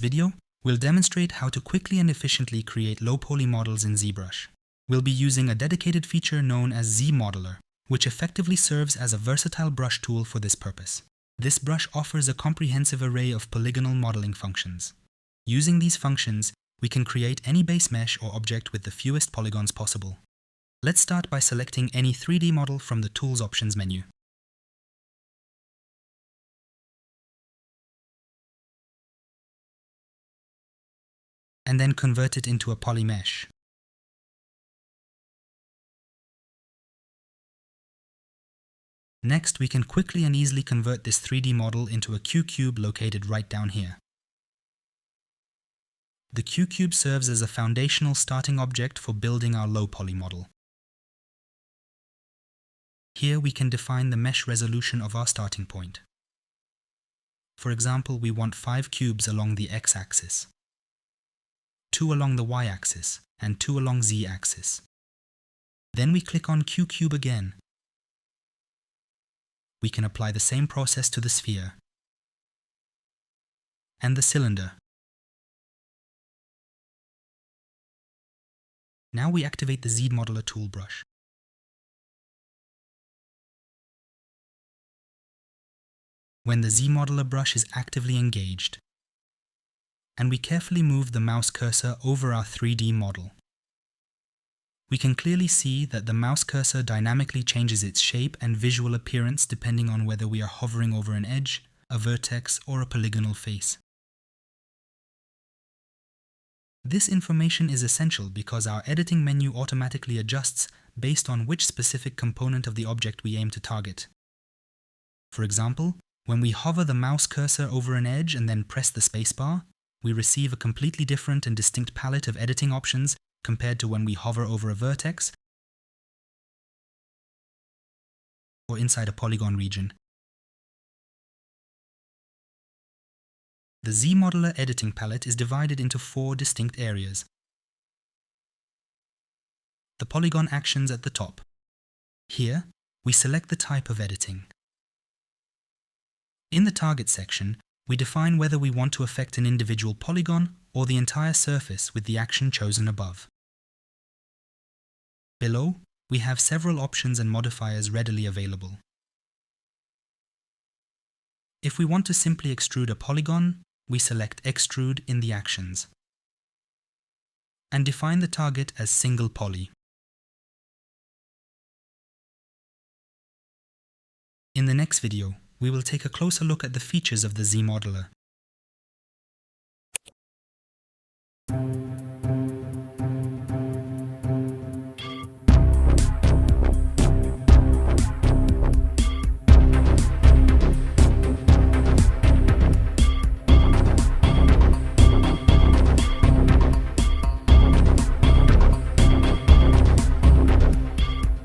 video, we'll demonstrate how to quickly and efficiently create low-poly models in ZBrush. We'll be using a dedicated feature known as ZModeler, which effectively serves as a versatile brush tool for this purpose. This brush offers a comprehensive array of polygonal modeling functions. Using these functions, we can create any base mesh or object with the fewest polygons possible. Let's start by selecting any 3D model from the Tools Options menu. And then convert it into a poly mesh. Next, we can quickly and easily convert this 3D model into a Q-cube located right down here. The Q-cube serves as a foundational starting object for building our low-poly model. Here we can define the mesh resolution of our starting point. For example, we want 5 cubes along the x-axis, 2 along the y-axis, and 2 along z-axis. Then we click on Q-cube again. We can apply the same process to the sphere and the cylinder. Now we activate the ZModeler tool brush. When the ZModeler brush is actively engaged, and we carefully move the mouse cursor over our 3D model, we can clearly see that the mouse cursor dynamically changes its shape and visual appearance depending on whether we are hovering over an edge, a vertex, or a polygonal face. This information is essential because our editing menu automatically adjusts based on which specific component of the object we aim to target. For example, when we hover the mouse cursor over an edge and then press the spacebar, we receive a completely different and distinct palette of editing options compared to when we hover over a vertex or inside a polygon region. The ZModeler editing palette is divided into 4 distinct areas. The polygon actions at the top. Here, we select the type of editing. In the target section, we define whether we want to affect an individual polygon or the entire surface with the action chosen above. Below, we have several options and modifiers readily available. If we want to simply extrude a polygon, we select Extrude in the actions and define the target as single poly. In the next video, we will take a closer look at the features of the ZModeler